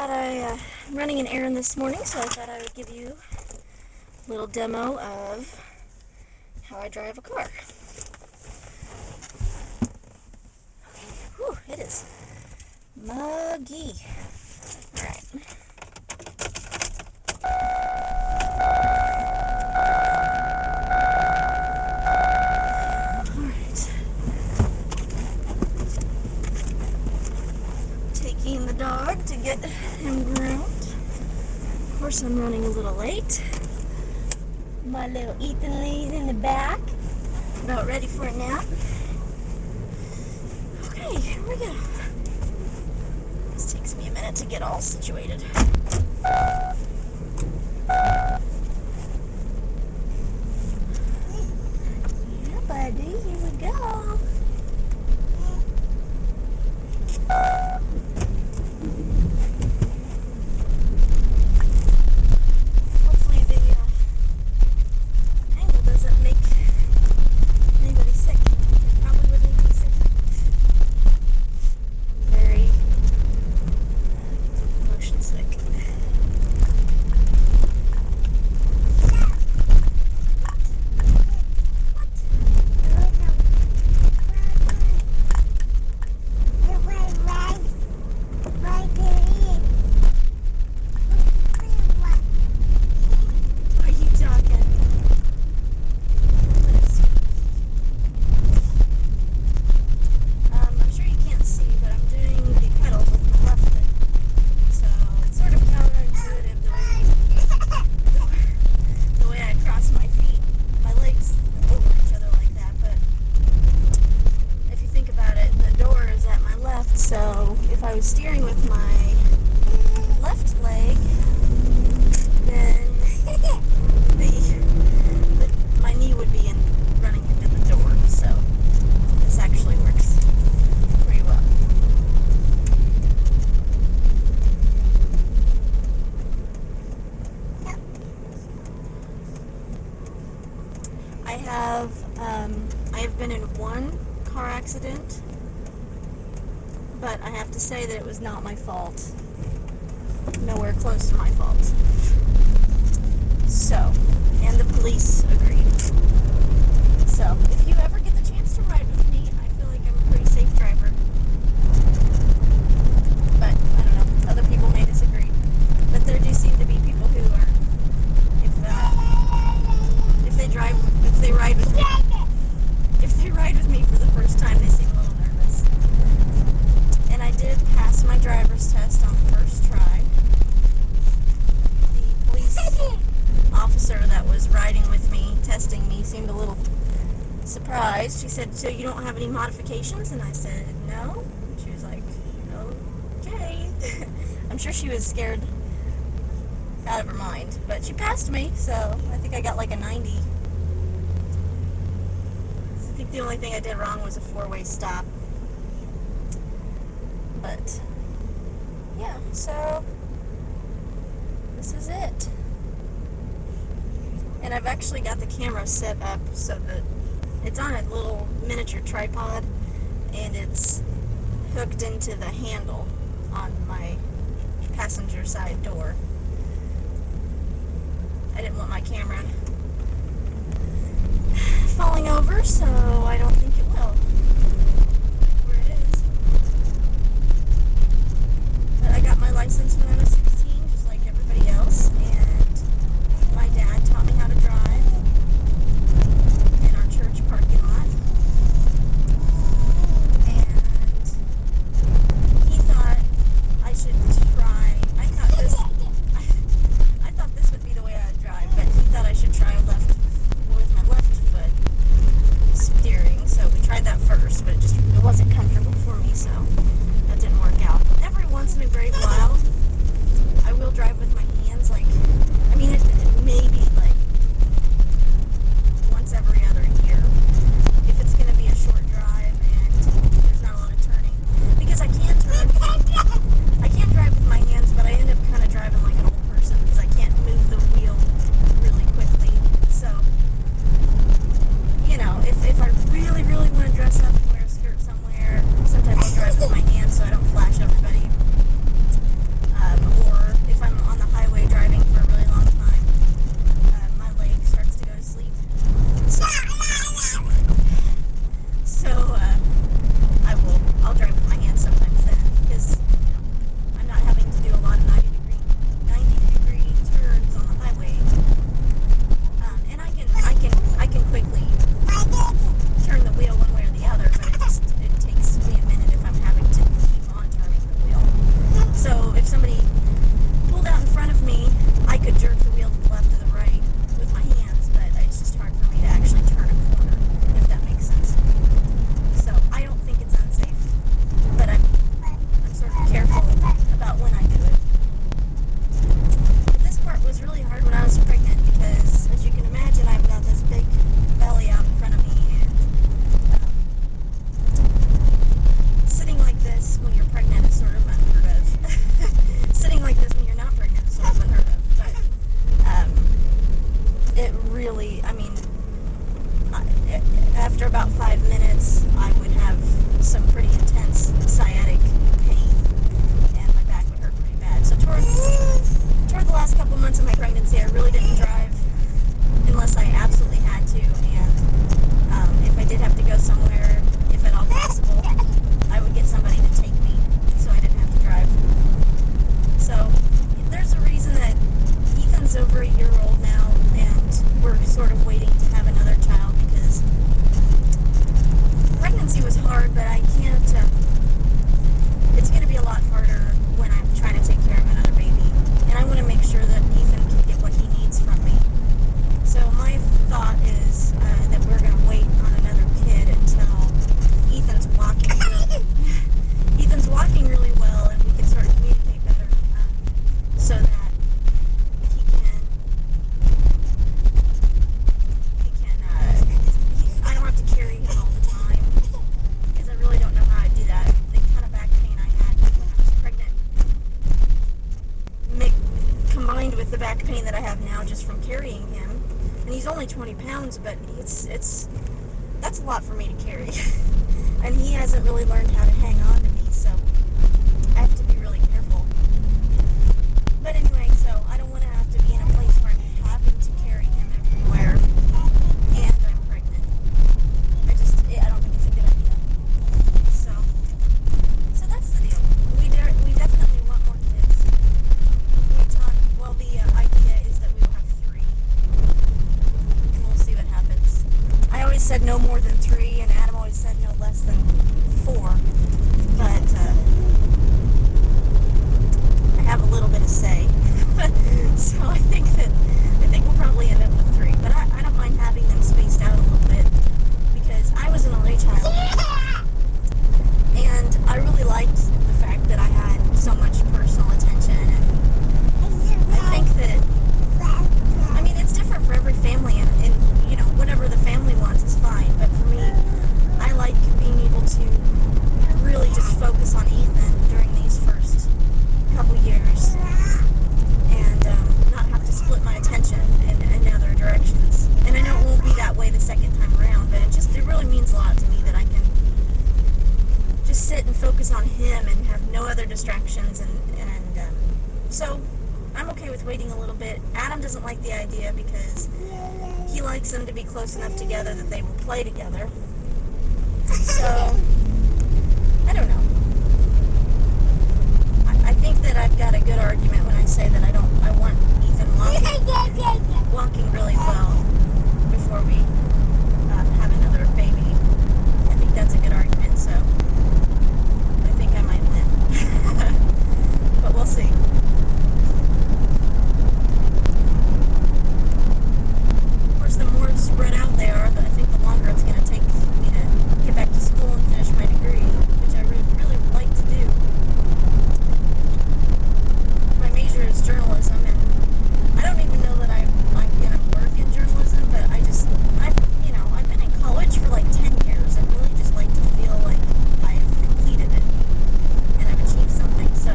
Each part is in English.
I'm running an errand this morning, so I thought I would give you a little demo of how I drive a car. Whew, it is muggy. Alright. Taking the dog to get him groomed. Of course, I'm running a little late. My little Ethan lays in the back, about ready for a nap. Okay, here we go. This takes me a minute to get all situated. Yeah, buddy, here we go. Hopefully the angle doesn't make anybody sick. It probably would make me sick. Very motion sick. So if I was steering with my left leg, then my knee would be running into the door. So this actually works pretty well. I've been in one car accident, but I have to say that it was not my fault. Nowhere close to my fault. So, and the police agreed. So, if you ever get the chance to ride with me, I feel like I'm a pretty safe driver. But, I don't know, other people may disagree. But there do seem to be people who are, if they ride with me for the first time, they seem a little nervous. And I did pass my driver's test on the first try. The police officer that was riding with me, testing me, seemed a little surprised. She said, "So you don't have any modifications?" And I said, "No." And she was like, "Okay." I'm sure she was scared out of her mind. But she passed me, so I think I got like a 90. I think the only thing I did wrong was a four-way stop. But, yeah, so this is it. And I've actually got the camera set up so that it's on a little miniature tripod, and it's hooked into the handle on my passenger side door. I didn't want my camera falling over, so I don't think it will. Where it is. But I got my license when I was 16, just like everybody else, and my dad taught me how to drive in our church parking lot. And he thought I should try. I thought this would be the way I would drive, but he thought I should try with my left foot steering. So we tried that the back pain that I have now just from carrying him. And he's only 20 pounds, but that's a lot for me to carry. And he hasn't really learned how to hang on to me, so I have to be really careful. But anyway, so I don't want to have to be in a place where I'm having to carry him everywhere, and I'm pregnant. I don't think it's a good idea. So that's the deal. We definitely want more kids. The idea is that we will have 3, and we'll see what happens. I always said no more than 3, and Adam always said no less than 4, but I have a little bit of say. So I think we'll probably end up with 3, but I don't mind having them spaced out a little bit, because I was an only child, and I really liked the fact that I had so much personal attention, and I think that, I mean, it's different for every family, and you know, whatever the family wants is fine, but for me, I like being able to really just focus on Ethan during these first couple years, and not have to split my attention in other directions. And I know it won't be that way the second time around, but it really means a lot to me that I can just sit and focus on him and have no other distractions, and so I'm okay with waiting a little bit. Adam doesn't like the idea because he likes them to be close enough together that they will play together. So I don't know. I think that I've got a good argument when I say that I want Ethan walking really well before we have another baby. I think that's a good argument, so I think I might win. But we'll see. Of course, the more spread out they are, I think the longer it's going to take me to get back to school and finish my degree, which I really would like to do. My major is journalism, and I don't even know that I'm going to work in journalism, but I've been in college for like 10 years. I'd really just like to feel like I've completed it and I've achieved something. So,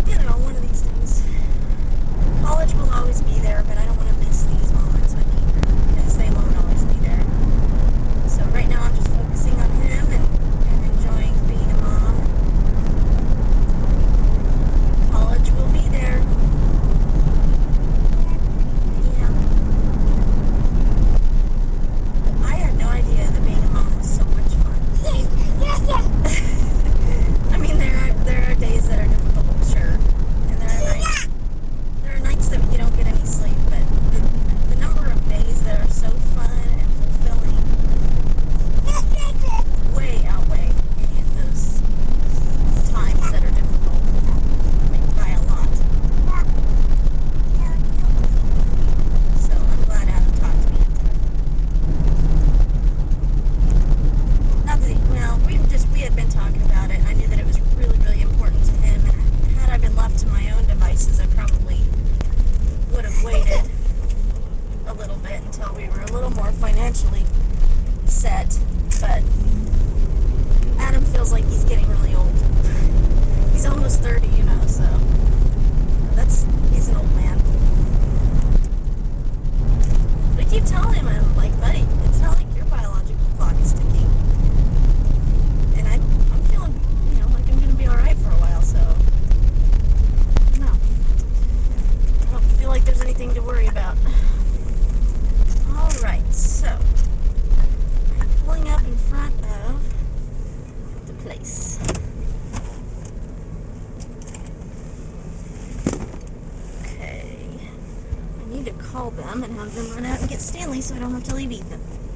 you know, one of these days, college will always be there, but I don't want to miss these moments with Ethan because they won't always be there. So right now I'm just focusing on him and enjoying being a mom. College will be there. Yeah. I had no idea that being a mom was so much fun. I mean, there are days that are difficult, sure, and there are nights that you don't get any sleep, but the number of days that are so fun and fulfilling way outweigh any of those times that are difficult, like by a lot. So I'm glad Adam talked to me into it. Not that we had been talking about it. I knew that it was really, really important to him, and had I been left to my own devices, I probably would have waited a little bit until we were a little more financially set, but Adam feels like he's getting really old. He's almost 30, you know, so he's an old man. But I keep telling him, I'm like, buddy, it's not like your biological clock is ticking. And I'm feeling, you know, like I'm going to be alright for a while, so no. I don't feel like there's anything to worry about. Alright, so I'm pulling up in front of the place. Okay. I need to call them and have them run out and get Stanley so I don't have to leave Ethan.